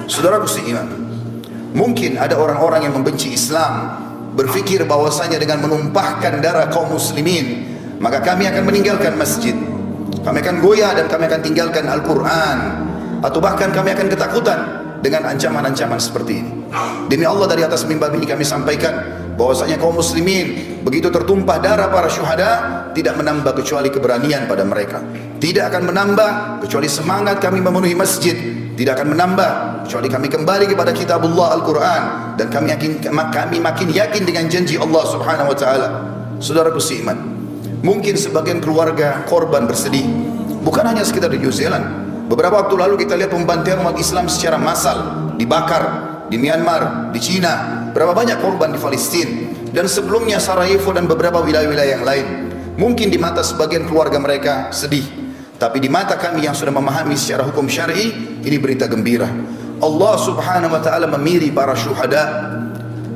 Saudaraku seiman, mungkin ada orang-orang yang membenci Islam, berpikir bahwasanya dengan menumpahkan darah kaum muslimin maka kami akan meninggalkan masjid, kami akan goyah dan kami akan tinggalkan Al-Quran, atau bahkan kami akan ketakutan dengan ancaman-ancaman seperti ini. Demi Allah, dari atas mimbar ini kami sampaikan bahwasanya kaum muslimin begitu tertumpah darah para syuhada tidak menambah kecuali keberanian pada mereka, tidak akan menambah kecuali semangat kami memenuhi masjid, tidak akan menambah kecuali kami kembali kepada kitabullah Al-Quran, dan kami makin yakin dengan janji Allah subhanahu wa ta'ala. Saudaraku seiman, mungkin sebagian keluarga korban bersedih, bukan hanya sekitar di New Zealand. Beberapa waktu lalu kita lihat pembantaian umat Islam secara massal, dibakar di Myanmar, di Cina, berapa banyak korban di Palestina, dan sebelumnya Sarajevo dan beberapa wilayah-wilayah yang lain. Mungkin di mata sebagian keluarga mereka sedih, tapi di mata kami yang sudah memahami secara hukum syar'i, ini berita gembira. Allah subhanahu wa ta'ala memilih para syuhada.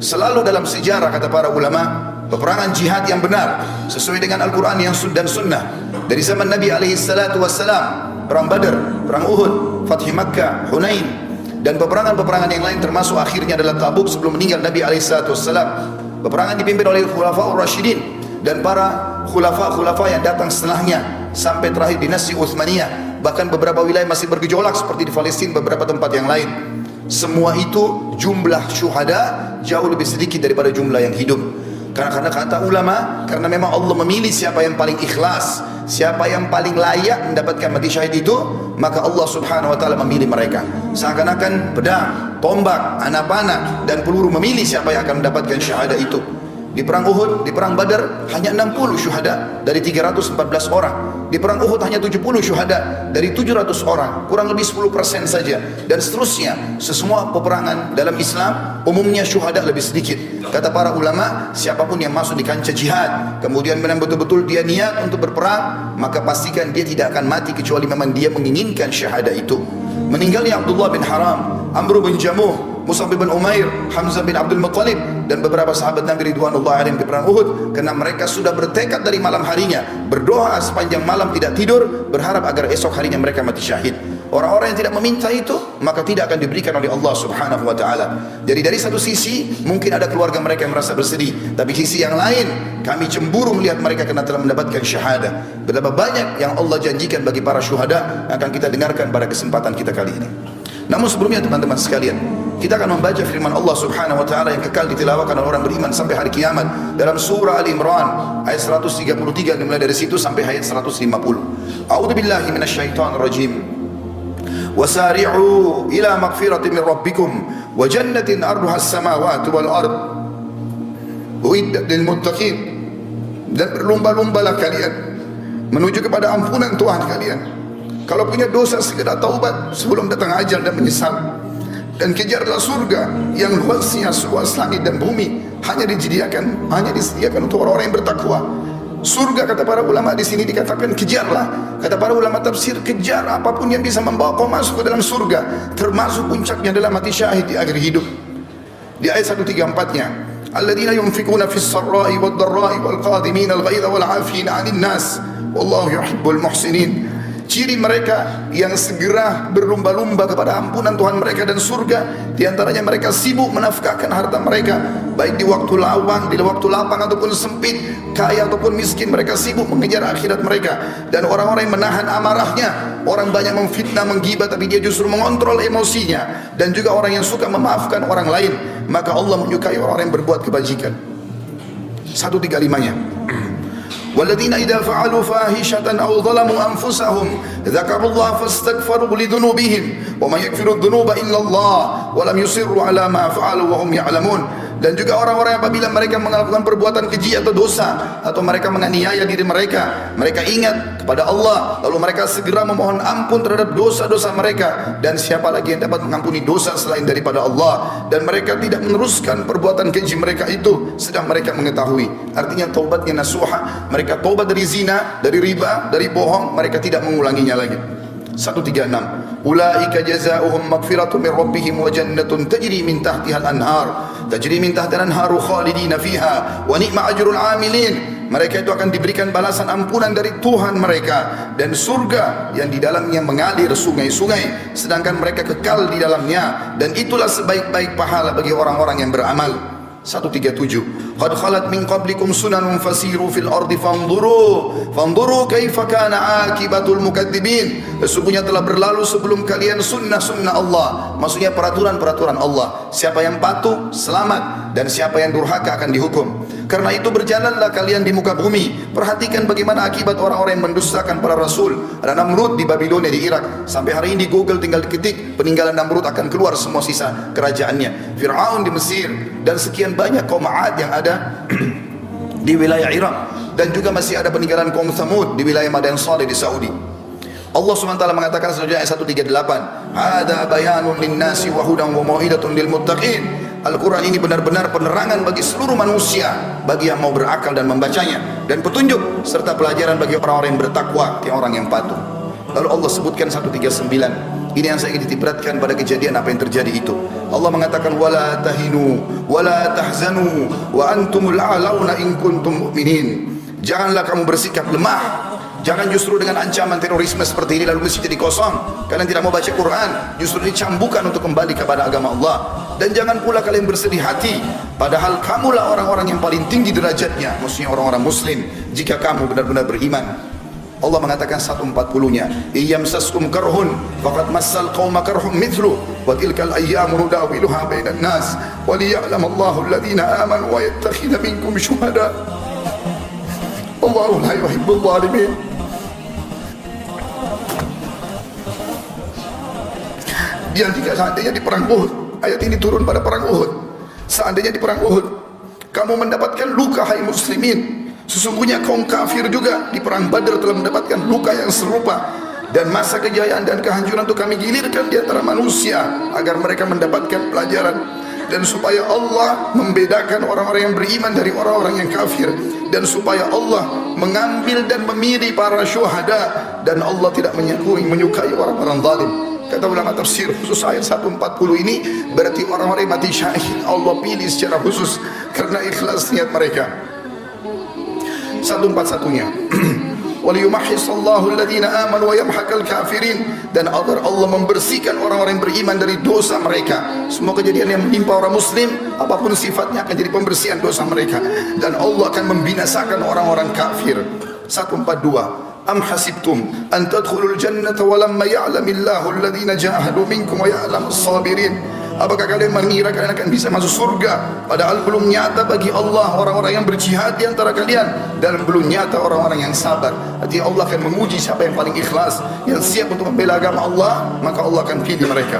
Selalu dalam sejarah, kata para ulama, peperangan jihad yang benar sesuai dengan Al-Quran dan Sunnah, dari zaman Nabi alaihi salatu wassalam, perang Badar, perang Uhud, Fathi Makkah, Hunain, dan peperangan-peperangan yang lain, termasuk akhirnya adalah Tabuk sebelum meninggal Nabi alaihi salatu wassalam. Peperangan dipimpin oleh Khulafaur Rasyidin dan para khulafa yang datang setelahnya, sampai terakhir dinasti Utsmaniyah. Bahkan beberapa wilayah masih bergejolak seperti di Palestina, beberapa tempat yang lain. Semua itu jumlah syuhada jauh lebih sedikit daripada jumlah yang hidup. Karena kata ulama, karena memang Allah memilih siapa yang paling ikhlas, siapa yang paling layak mendapatkan mati syahid itu, maka Allah subhanahu wa ta'ala memilih mereka. Seakan-akan pedang, tombak, anak panah dan peluru memilih siapa yang akan mendapatkan syahadah itu. Di perang Uhud, di perang Badar hanya 60 syuhada dari 314 orang. Di perang Uhud hanya 70 syuhada dari 700 orang, kurang lebih 10% saja, dan seterusnya. Semua peperangan dalam Islam umumnya syuhada lebih sedikit. Kata para ulama, siapapun yang masuk di kancah jihad kemudian memang betul-betul dia niat untuk berperang, maka pastikan dia tidak akan mati kecuali memang dia menginginkan syahadah itu. Meninggalnya Abdullah bin Haram, Amr bin Jamuh, Mus'ab bin Umair, Hamzah bin Abdul Muttalib, dan beberapa sahabat Nabi ridwanullah alaihim di perang Uhud, karena mereka sudah bertekad dari malam harinya, berdoa sepanjang malam tidak tidur, berharap agar esok harinya mereka mati syahid. Orang-orang yang tidak meminta itu, maka tidak akan diberikan oleh Allah subhanahu wa ta'ala. Jadi dari satu sisi mungkin ada keluarga mereka yang merasa bersedih, tapi sisi yang lain kami cemburu melihat mereka karena telah mendapatkan syahadah. Betapa banyak yang Allah janjikan bagi para syuhada akan kita dengarkan pada kesempatan kita kali ini. Namun sebelumnya teman-teman sekalian, kita akan membaca firman Allah subhanahu wa ta'ala yang kekal ditilawakan oleh orang beriman sampai hari kiamat dalam surah Al-Imran ayat 133, dimulai dari situ sampai ayat 150. A'udzubillahi minasyaitonir rajim. Wasari'u ila magfiratin min rabbikum wa jannatin arduha as-samawati wal ard uiddat lil muttaqin. Dan berlomba-lombalah kalian menuju kepada ampunan Tuhan kalian. Kalau punya dosa segera taubat sebelum datang ajal dan menyesal. Dan kejarlah surga yang luasnya seluas langit dan bumi, hanya disediakan untuk orang-orang yang bertakwa. Surga, kata para ulama di sini dikatakan kejarlah. Kata para ulama tafsir, kejar apapun yang bisa membawa kau masuk ke dalam surga, termasuk puncaknya adalah mati syahid di akhir hidup. Di ayat 134-nya, alladzina yunfikuna fis sarra'i wad dharra'i wal qadimina al ghaidha wal 'afina 'anil nas wallahu yuhibbul muhsinin. Ciri mereka yang segera berlomba-lomba kepada ampunan Tuhan mereka dan surga, diantaranya mereka sibuk menafkahkan harta mereka, baik di waktu lawang, di waktu lapang ataupun sempit, kaya ataupun miskin, mereka sibuk mengejar akhirat mereka. Dan orang-orang yang menahan amarahnya, orang banyak memfitnah, menggibah, tapi dia justru mengontrol emosinya, dan juga orang yang suka memaafkan orang lain, maka Allah menyukai orang-orang yang berbuat kebajikan. 135-nya. والذين إذا فعلوا فاحشة أو ظلموا أنفسهم ذكروا الله فاستغفروا لذنوبهم وما يغفر الذنوب إلا الله ولم يصروا على ما فعلوا وهم يعلمون. Dan juga orang-orang apabila mereka melakukan perbuatan keji atau dosa, atau mereka menganiaya diri mereka, mereka ingat kepada Allah, lalu mereka segera memohon ampun terhadap dosa-dosa mereka. Dan siapa lagi yang dapat mengampuni dosa selain daripada Allah? Dan mereka tidak meneruskan perbuatan keji mereka itu sedang mereka mengetahui. Artinya taubatnya nasuha, mereka taubat dari zina, dari riba, dari bohong, mereka tidak mengulanginya lagi. 136. ulaika jazaohum maghfiratun min rabbihim wa jannatun tajri min tahtiha al-anhar khalidina fiha wa ni'ma ajrul amilin. Mereka itu akan diberikan balasan ampunan dari Tuhan mereka dan surga yang di dalamnya mengalir sungai-sungai, sedangkan mereka kekal di dalamnya, dan itulah sebaik-baik pahala bagi orang-orang yang beramal. 137 qad khalat min qablikum sunanun fasiru fil ardi fanzuru kaifa kana akibatul mukadzibin. Sesungguhnya telah berlalu sebelum kalian sunnah-sunnah Allah, maksudnya peraturan-peraturan Allah. Siapa yang patuh selamat, dan siapa yang durhaka akan dihukum. Karena itu berjalanlah kalian di muka bumi, perhatikan bagaimana akibat orang-orang yang mendustakan para rasul. Ada Namrud di Babilonia di Irak, sampai hari ini di Google tinggal diketik peninggalan Namrud akan keluar semua sisa kerajaannya. Fir'aun di Mesir, dan sekian banyak kaum Ad yang ada di wilayah Irak, dan juga masih ada peninggalan kaum Thamud di wilayah Madian Saleh di Saudi. Allah SWT mengatakan selanjutnya ayat 138, hada bayanun linnasi wa hudan wa mau'idatun lil muttaqin. Al-Quran ini benar-benar penerangan bagi seluruh manusia, bagi yang mau berakal dan membacanya, dan petunjuk serta pelajaran bagi orang-orang yang bertakwa, orang yang patuh. Lalu Allah sebutkan 139. Ini yang saya ingin ditiberatkan pada kejadian apa yang terjadi itu. Allah mengatakan wala tahinu wala tahzanu wa antumul a'launa in kuntum mu'minin. Janganlah kamu bersikap lemah. Jangan justru dengan ancaman terorisme seperti ini lalu masjid jadi kosong, kalian tidak mau baca Quran, justru dicambukan untuk kembali kepada agama Allah. Dan jangan pula kalian bersedih hati, padahal kamulah orang-orang yang paling tinggi derajatnya, maksudnya orang-orang muslim, jika kamu benar-benar beriman. Allah mengatakan 140-nya, iyamsaskum karhun faqad massal qauma karhum mithlu wa tilkal ayyamu nudawiluha bainan nas wa liya'lamallahu alladhina amanu wa yattakhidha minkum syuhada wallahu la yuhibbul zalimin. Dia jika seandainya di perang Uhud, ayat ini turun pada perang Uhud, seandainya di perang Uhud kamu mendapatkan luka hai muslimin, sesungguhnya kaum kafir juga di perang Badar telah mendapatkan luka yang serupa, dan masa kejayaan dan kehancuran itu kami gilirkan di antara manusia agar mereka mendapatkan pelajaran, dan supaya Allah membedakan orang-orang yang beriman dari orang-orang yang kafir, dan supaya Allah mengambil dan memilih para syuhada, dan Allah tidak menyukai orang-orang zalim. Kata ulama tafsir khusus ayat 140 ini berarti orang-orang yang mati syahid Allah pilih secara khusus karena ikhlas niat mereka. 141-nya waliyumahhisallahu alladhina amanu wa yamhaqal kafirin, dan agar Allah membersihkan orang-orang yang beriman dari dosa mereka. Semua kejadian yang menimpa orang muslim apapun sifatnya akan jadi pembersihan dosa mereka, dan Allah akan membinasakan orang-orang kafir. 142 am hasibtum an tadkhulul jannata wa lamma ya'lamillahu alladhina jahadu minkum wa ya'lamus sabirin. Apakah kalian mengira kalian akan bisa masuk surga padahal belum nyata bagi Allah orang-orang yang berjihad di antara kalian, dan belum nyata orang-orang yang sabar. Artinya Allah akan menguji siapa yang paling ikhlas, yang siap untuk membela agama Allah, maka Allah akan pilih mereka.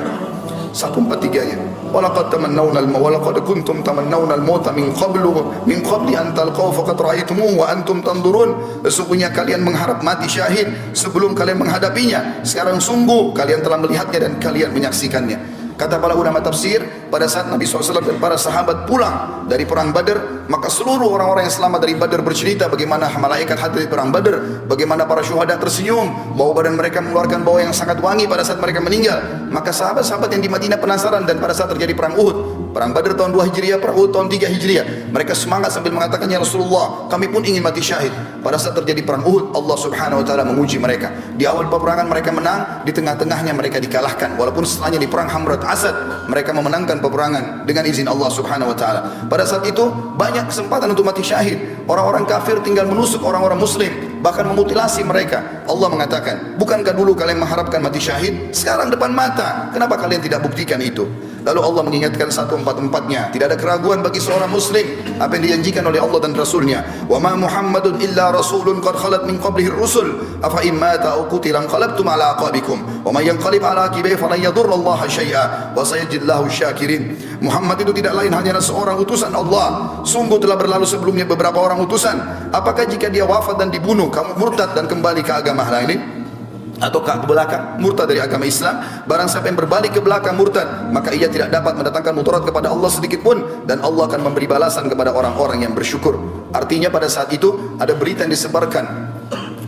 143-nya walaqad tamannawna walaqad kuntum tamannawna al-mauta min qabli an talqaw faqad ra'aytumuhu wa antum tanzurun. Sesungguhnya kalian mengharap mati syahid sebelum kalian menghadapinya, sekarang sungguh kalian telah melihatnya dan kalian menyaksikannya. Kata para ulama tafsir, pada saat Nabi SAW dan para sahabat pulang dari perang Badar, maka seluruh orang-orang yang selamat dari Badar bercerita bagaimana malaikat hadir di perang Badar, bagaimana para syuhada tersenyum, bau badan mereka mengeluarkan bau yang sangat wangi pada saat mereka meninggal. Maka sahabat-sahabat yang di Madinah penasaran, dan pada saat terjadi perang Uhud, perang Badar tahun 2 Hijriah, perang Uhud tahun 3 Hijriah, mereka semangat sambil mengatakan, ya Rasulullah, kami pun ingin mati syahid. Pada saat terjadi perang Uhud, Allah Subhanahu wa taala menguji mereka. Di awal peperangan mereka menang, di tengah-tengahnya mereka dikalahkan, walaupun setelahnya di perang Hamrat Asad mereka memenangkan peperangan dengan izin Allah Subhanahu wa taala. Pada saat itu banyak kesempatan untuk mati syahid. Orang-orang kafir tinggal menusuk orang-orang muslim, bahkan memutilasi mereka. Allah mengatakan, bukankah dulu kalian mengharapkan mati syahid? Sekarang depan mata, kenapa kalian tidak buktikan itu? Lalu Allah mengingatkan 144-nya, tidak ada keraguan bagi seorang muslim apa yang dijanjikan oleh Allah dan Rasulnya. Wa ma Muhammadun illa rasulun qad khalat min qablihi ar-rusul afa in mata aw qutila qalabtum ala aqabikum wa man yanqalib ala aqibihi falan yadurrallaha syai'a wa sayajidullahu syakirin. Muhammad itu tidak lain hanyalah seorang utusan Allah. Sungguh telah berlalu sebelumnya beberapa orang utusan. Apakah jika dia wafat dan dibunuh kamu murtad dan kembali ke agama lain? Atau ke belakang murtad dari agama Islam? Barang siapa yang berbalik ke belakang murtad, maka ia tidak dapat mendatangkan mudarat kepada Allah sedikit pun, dan Allah akan memberi balasan kepada orang-orang yang bersyukur. Artinya pada saat itu ada berita yang disebarkan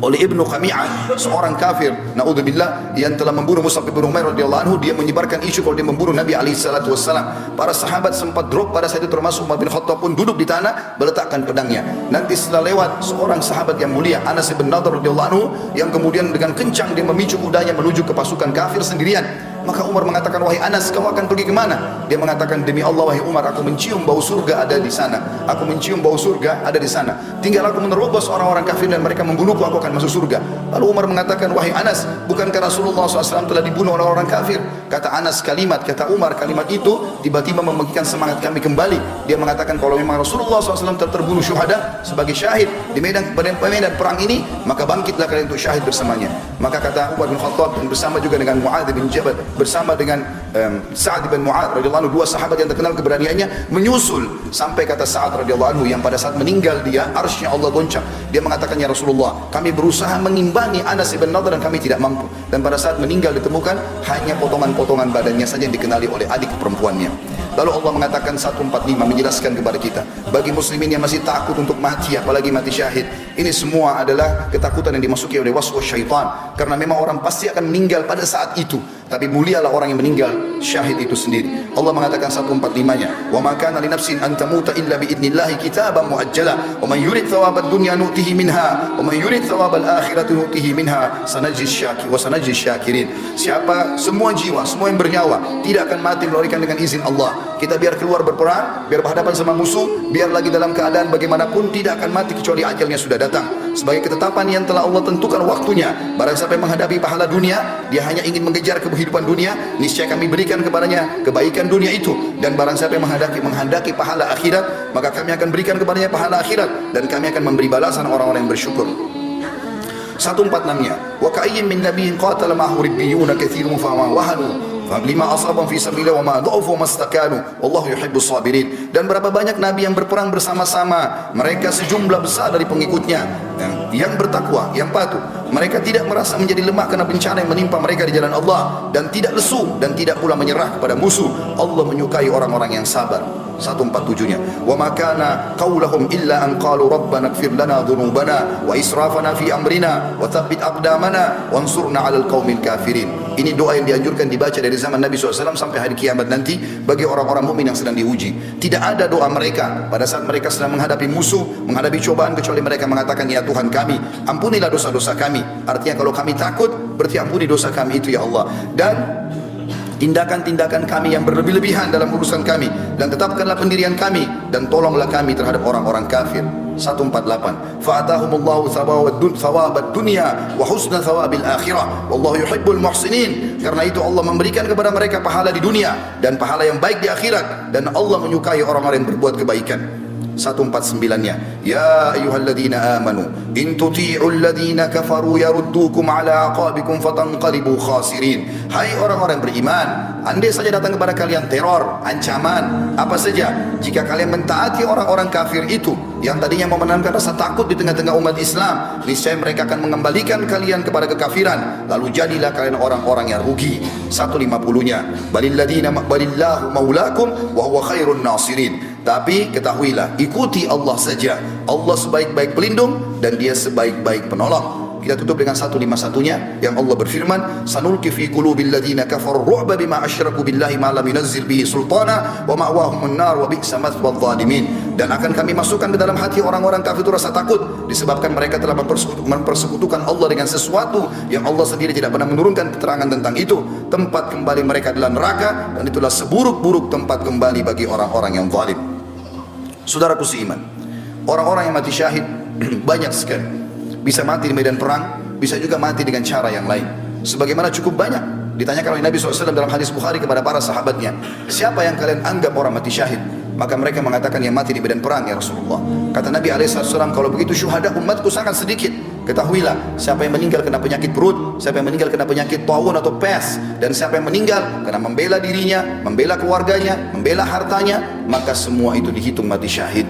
oleh Ibnu Qami'ah, seorang kafir, naudzubillah, yang telah membunuh Mus'ab bin Umair radhiyallahu anhu. Dia menyebarkan isu kalau dia membunuh Nabi alaihi salatu wassalam. Para sahabat sempat drop pada saat itu, termasuk Umar bin Khattab pun duduk di tanah meletakkan pedangnya. Nanti setelah lewat seorang sahabat yang mulia, Anas bin Nadhr radhiyallahu anhu, yang kemudian dengan kencang dia memicu kudanya menuju ke pasukan kafir sendirian. Maka Umar mengatakan, wahai Anas, kau akan pergi kemana? Dia mengatakan, demi Allah wahai Umar, aku mencium bau surga ada di sana. Aku mencium bau surga ada di sana. Tinggal aku menerobos orang-orang kafir dan mereka membunuhku, aku akan masuk surga. Lalu Umar mengatakan, wahai Anas, bukankah Rasulullah SAW telah dibunuh oleh orang kafir? Kata Anas kata Umar, kalimat itu tiba-tiba membangkitkan semangat kami kembali. Dia mengatakan, kalau memang Rasulullah SAW telah terbunuh syuhada sebagai syahid di medan perang ini, maka bangkitlah kalian untuk syahid bersamanya. Maka kata Umar bin Khattab, bersama juga dengan Mu'adz bin Jabal, bersama dengan Sa'ad bin Mu'adz radhiyallahu anhu, dua sahabat yang terkenal keberaniannya, menyusul sampai kata Sa'ad radhiyallahu anhu, yang pada saat meninggal dia arsy Allah goncang. Dia mengatakan, ya Rasulullah, kami berusaha mengimbangi Anas bin Nadhr dan kami tidak mampu. Dan pada saat meninggal ditemukan hanya potongan-potongan badannya saja yang dikenali oleh adik perempuannya. Lalu Allah mengatakan 145 menjelaskan kepada kita, bagi muslimin yang masih takut untuk mati, apalagi mati syahid, ini semua adalah ketakutan yang dimasuki oleh waswas syaitan. Karena memang orang pasti akan meninggal pada saat itu, tapi mulialah orang yang meninggal syahid itu sendiri. Allah mengatakan 145-nya, wa ma kana li nafsin an tamuta illa bi idnillahi kitaban muajjala wa man yurid thawabad dunya nu'tihi minha wa man yurid thawabal akhirati nu'tihi minha sanajzi syakirin. Siapa, semua jiwa, semua yang bernyawa tidak akan mati melainkan dengan izin Allah. Kita biar keluar berperang, biar berhadapan sama musuh, biar lagi dalam keadaan bagaimanapun tidak akan mati kecuali ajalnya sudah datang. Sebagai ketetapan yang telah Allah tentukan waktunya. Barang siapa yang menghadapi pahala dunia, dia hanya ingin mengejar kehidupan dunia, niscaya kami berikan kepadanya kebaikan dunia itu. Dan barang siapa yang menghendaki pahala akhirat, maka kami akan berikan kepadanya pahala akhirat, dan kami akan memberi balasan orang-orang yang bersyukur. 146-nya, wa ka'ayyin min nabiyyin qatala ma'ahu ribbiyuna katsirun fa ma wahanu lima asabam fi sabilillah wa ma dha'ufu mastakanu wallahu yuhibbus sabirin. Dan berapa banyak nabi yang berperang bersama-sama, mereka sejumlah besar dari pengikutnya yang bertakwa, yang patuh. Mereka tidak merasa menjadi lemah karena bencana yang menimpa mereka di jalan Allah, dan tidak lesu dan tidak pula menyerah kepada musuh. Allah menyukai orang-orang yang sabar. 147-nya, wa ma kana qaulahum illa an qalu rabbana ighfir lana dhunubana wa israfana fi amrina wa tsabbit aqdamana wansurna 'alal qaumil kafirin. Ini doa yang dianjurkan dibaca dari zaman Nabi SAW sampai hari kiamat nanti bagi orang-orang mukmin yang sedang diuji. Tidak ada doa mereka pada saat mereka sedang menghadapi musuh, menghadapi cobaan, kecuali mereka mengatakan, ya Tuhan kami, ampunilah dosa-dosa kami. Artinya kalau kami takut, berarti ampuni dosa kami itu ya Allah. Dan tindakan-tindakan kami yang berlebih-lebihan dalam urusan kami, dan tetapkanlah pendirian kami, dan tolonglah kami terhadap orang-orang kafir. 148, fa'atahumullahu thawabad dunya wa husna thawabil akhirah wallahu yuhibbul muhsinin. Karena itu Allah memberikan kepada mereka pahala di dunia dan pahala yang baik di akhirat, dan Allah menyukai orang-orang yang berbuat kebaikan. 149-nya, ya ayyuhalladzina amanu in tuti'ul ladzina kafaru yaruddukum ala aqabikum fatanqalibu khasirin. Hai orang-orang beriman, andai saja datang kepada kalian teror, ancaman, apa saja, jika kalian mentaati orang-orang kafir itu yang tadinya menanamkan rasa takut di tengah-tengah umat Islam, niscaya mereka akan mengembalikan kalian kepada kekafiran, lalu jadilah kalian orang-orang yang rugi. 150-nya, balillahu maulakum wa huwa khairun nasirin. Tapi ketahuilah, ikuti Allah saja. Allah sebaik-baik pelindung dan dia sebaik-baik penolong. Kita tutup dengan 151-nya yang Allah berfirman, sanulqi fi qulubil ladzina kafaru ru'ba bima asyraku billahi ma lam yunazzil bihi sultana wa ma'wahumun nar wa bi'sa mathwal zalimin. Dan akan kami masukkan ke dalam hati orang-orang kafir itu rasa takut, disebabkan mereka telah mempersekutukan Allah dengan sesuatu yang Allah sendiri tidak pernah menurunkan keterangan tentang itu. Tempat kembali mereka adalah neraka, dan itulah seburuk-buruk tempat kembali bagi orang-orang yang zalim. Saudaraku seiman, orang-orang yang mati syahid banyak sekali. Bisa mati di medan perang, bisa juga mati dengan cara yang lain. Sebagaimana cukup banyak ditanyakan oleh Nabi SAW dalam hadis Bukhari kepada para sahabatnya, siapa yang kalian anggap orang mati syahid? Maka mereka mengatakan, yang mati di medan perang ya Rasulullah. Kata Nabi SAW, kalau begitu syuhada umatku sangat sedikit. Ketahuilah, siapa yang meninggal kena penyakit perut, siapa yang meninggal kena penyakit taun atau pes, dan siapa yang meninggal karena membela dirinya, membela keluarganya, membela hartanya, maka semua itu dihitung mati syahid.